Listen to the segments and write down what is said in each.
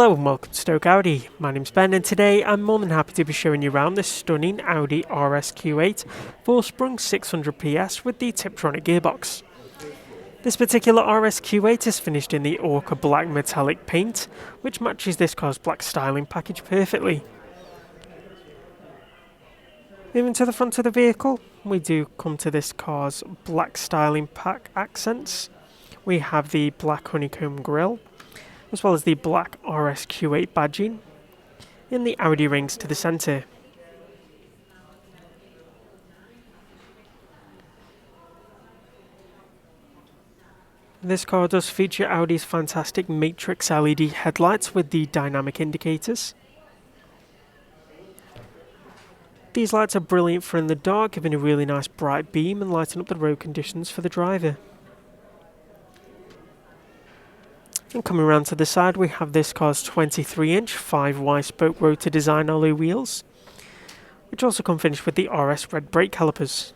Hello and welcome to Stoke Audi. My name's Ben and today I'm more than happy to be showing you around this stunning Audi RS Q8 Vorsprung 600 PS with the Tiptronic gearbox. This particular RS Q8 is finished in the ochre black metallic paint, which matches this car's black styling package perfectly. Moving to the front of the vehicle, we do come to this car's black styling pack accents. We have the black honeycomb grille, as well as the black RS Q8 badging in the Audi rings to the centre. This car does feature Audi's fantastic matrix LED headlights with the dynamic indicators. These lights are brilliant for in the dark, giving a really nice bright beam and lighting up the road conditions for the driver. And coming around to the side, we have this car's 23-inch 5Y spoke rotor design alloy wheels, which also come finished with the RS red brake calipers.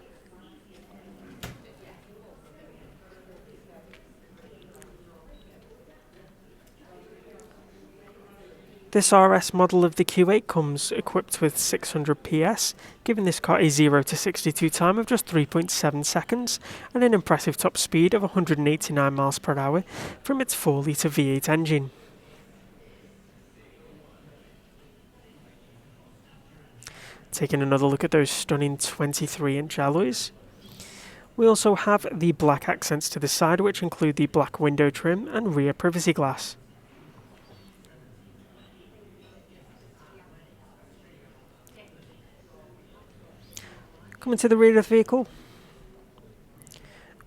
This RS model of the Q8 comes equipped with 600 PS, giving this car a 0 to 62 time of just 3.7 seconds and an impressive top speed of 189 miles per hour from its 4-litre V8 engine. Taking another look at those stunning 23-inch alloys. We also have the black accents to the side, which include the black window trim and rear privacy glass. Coming to the rear of the vehicle,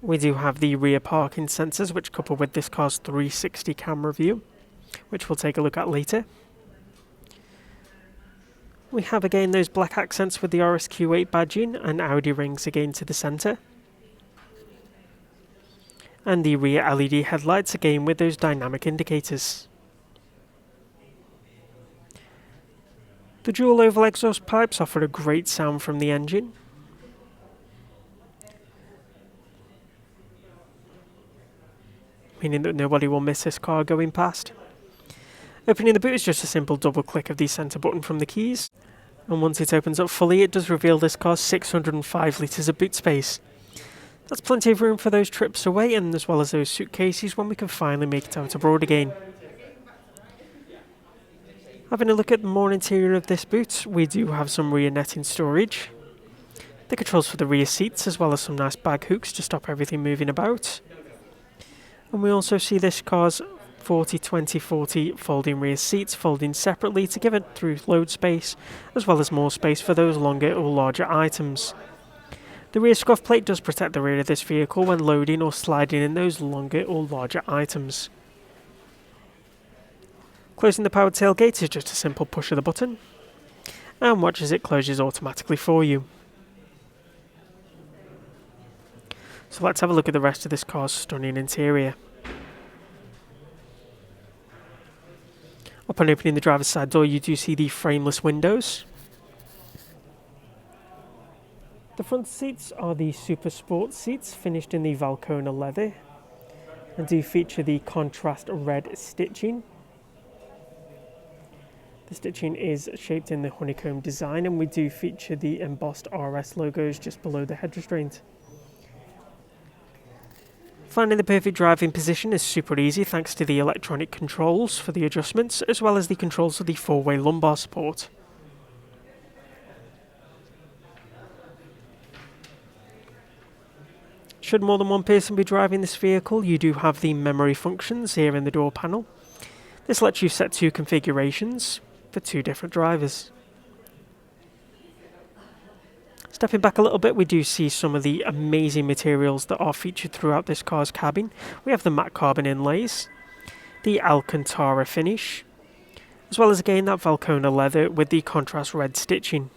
we do have the rear parking sensors, which couple with this car's 360 camera view, which we'll take a look at later. We have again those black accents with the RS Q8 badging and Audi rings again to the centre. And the rear LED headlights again with those dynamic indicators. The dual oval exhaust pipes offer a great sound from the engine. Meaning that nobody will miss this car going past. Opening the boot is just a simple double click of the centre button from the keys, and once it opens up fully it does reveal this car's 605 litres of boot space. That's plenty of room for those trips away and as well as those suitcases when we can finally make it out abroad again. Having a look at the more interior of this boot, we do have some rear netting storage, the controls for the rear seats as well as some nice bag hooks to stop everything moving about. And we also see this car's 40-20-40 folding rear seats folding separately to give it through load space as well as more space for those longer or larger items. The rear scuff plate does protect the rear of this vehicle when loading or sliding in those longer or larger items. Closing the powered tailgate is just a simple push of the button, and watch as it closes automatically for you. So let's have a look at the rest of this car's stunning interior. Upon opening the driver's side door, you do see the frameless windows. The front seats are the Super Sport seats, finished in the Valcona leather, and do feature the contrast red stitching. The stitching is shaped in the honeycomb design, and we do feature the embossed RS logos just below the head restraint. Finding the perfect driving position is super easy thanks to the electronic controls for the adjustments as well as the controls for the 4-way lumbar support. Should more than one person be driving this vehicle, you do have the memory functions here in the door panel. This lets you set 2 configurations for 2 different drivers. Stepping back a little bit, we do see some of the amazing materials that are featured throughout this car's cabin. We have the matte carbon inlays, the Alcantara finish, as well as again that Valcona leather with the contrast red stitching.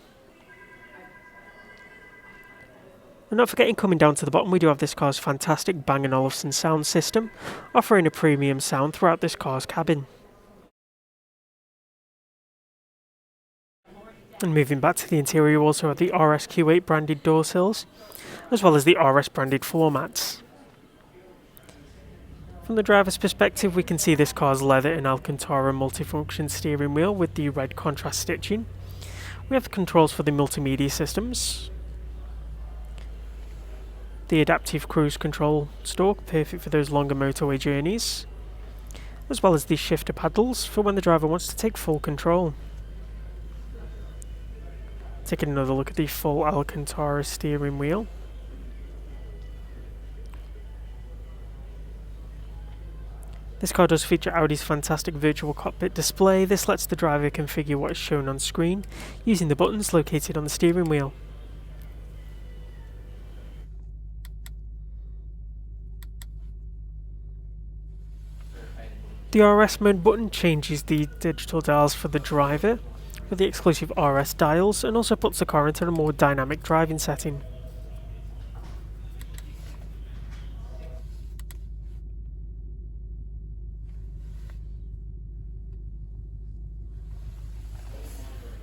And not forgetting, coming down to the bottom, we do have this car's fantastic Bang & Olufsen sound system, offering a premium sound throughout this car's cabin. And moving back to the interior, you also have the RS Q8 branded door sills, as well as the RS branded floor mats. From the driver's perspective, we can see this car's leather and Alcantara multifunction steering wheel with the red contrast stitching. We have the controls for the multimedia systems, the adaptive cruise control stalk, perfect for those longer motorway journeys, as well as the shifter paddles for when the driver wants to take full control. Taking another look at the full Alcantara steering wheel. This car does feature Audi's fantastic virtual cockpit display. This lets the driver configure what is shown on screen using the buttons located on the steering wheel. The RS mode button changes the digital dials for the driver with the exclusive RS dials, and also puts the car into a more dynamic driving setting.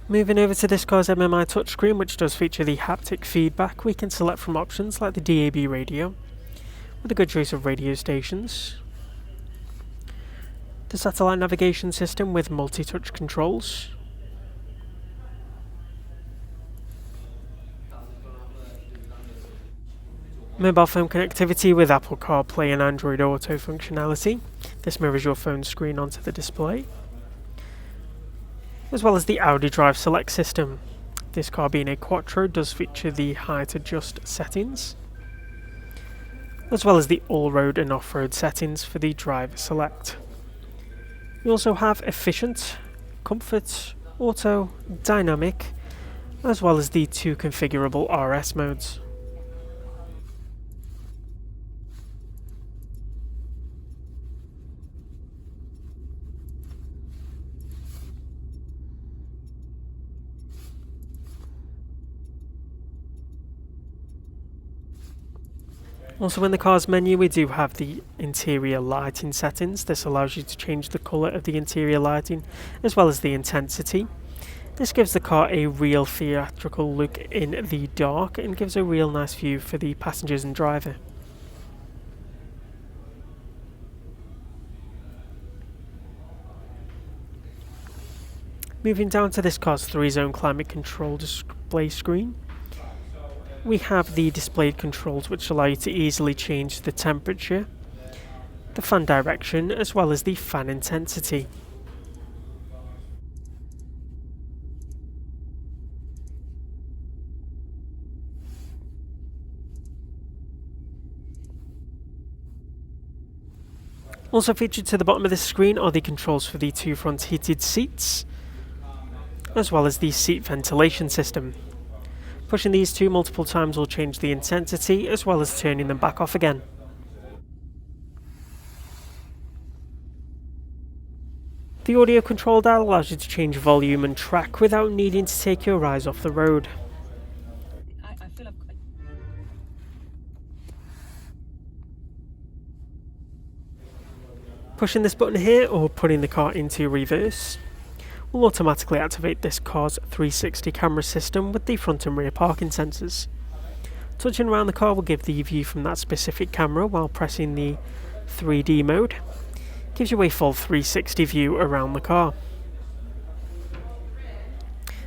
Moving over to this car's MMI touchscreen, which does feature the haptic feedback, we can select from options like the DAB radio, with a good choice of radio stations, the satellite navigation system with multi-touch controls, mobile phone connectivity with Apple CarPlay and Android Auto functionality. This mirrors your phone screen onto the display, as well as the Audi Drive Select system. This car being a Quattro does feature the height adjust settings, as well as the all-road and off-road settings for the Drive Select. We also have Efficient, Comfort, Auto, Dynamic, as well as the 2 configurable RS modes. Also in the car's menu we do have the interior lighting settings. This allows you to change the colour of the interior lighting as well as the intensity. This gives the car a real theatrical look in the dark and gives a real nice view for the passengers and driver. Moving down to this car's 3-zone climate control display screen, we have the displayed controls which allow you to easily change the temperature, the fan direction, as well as the fan intensity. Also featured to the bottom of this screen are the controls for the 2 front heated seats, as well as the seat ventilation system. Pushing these 2 multiple times will change the intensity, as well as turning them back off again. The audio control dial allows you to change volume and track without needing to take your eyes off the road. Pushing this button here, or putting the car into reverse, will automatically activate this car's 360 camera system with the front and rear parking sensors. Touching around the car will give the view from that specific camera, while pressing the 3D mode gives you a full 360 view around the car.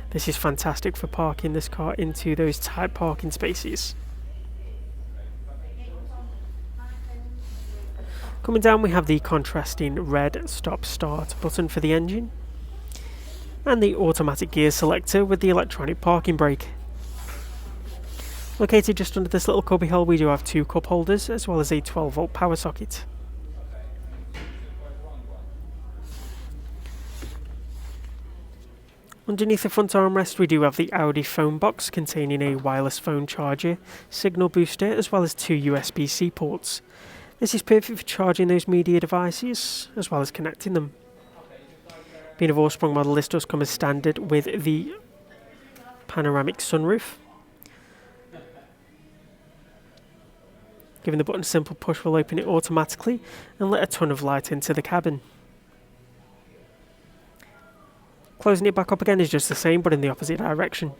This is fantastic for parking this car into those tight parking spaces. Coming down we have the contrasting red stop-start button for the engine, and the automatic gear selector with the electronic parking brake. Located just under this little cubby hole we do have 2 cup holders as well as a 12-volt power socket. Underneath the front armrest we do have the Audi phone box containing a wireless phone charger, signal booster, as well as 2 USB-C ports. This is perfect for charging those media devices as well as connecting them. Being a Vorsprung model, this does come as standard with the panoramic sunroof. Giving the button a simple push will open it automatically and let a ton of light into the cabin. Closing it back up again is just the same but in the opposite direction.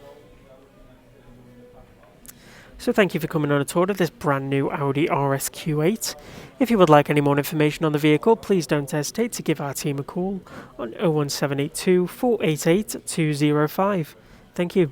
So thank you for coming on a tour of this brand new Audi RS Q8. If you would like any more information on the vehicle, please don't hesitate to give our team a call on 01782 488 205. Thank you.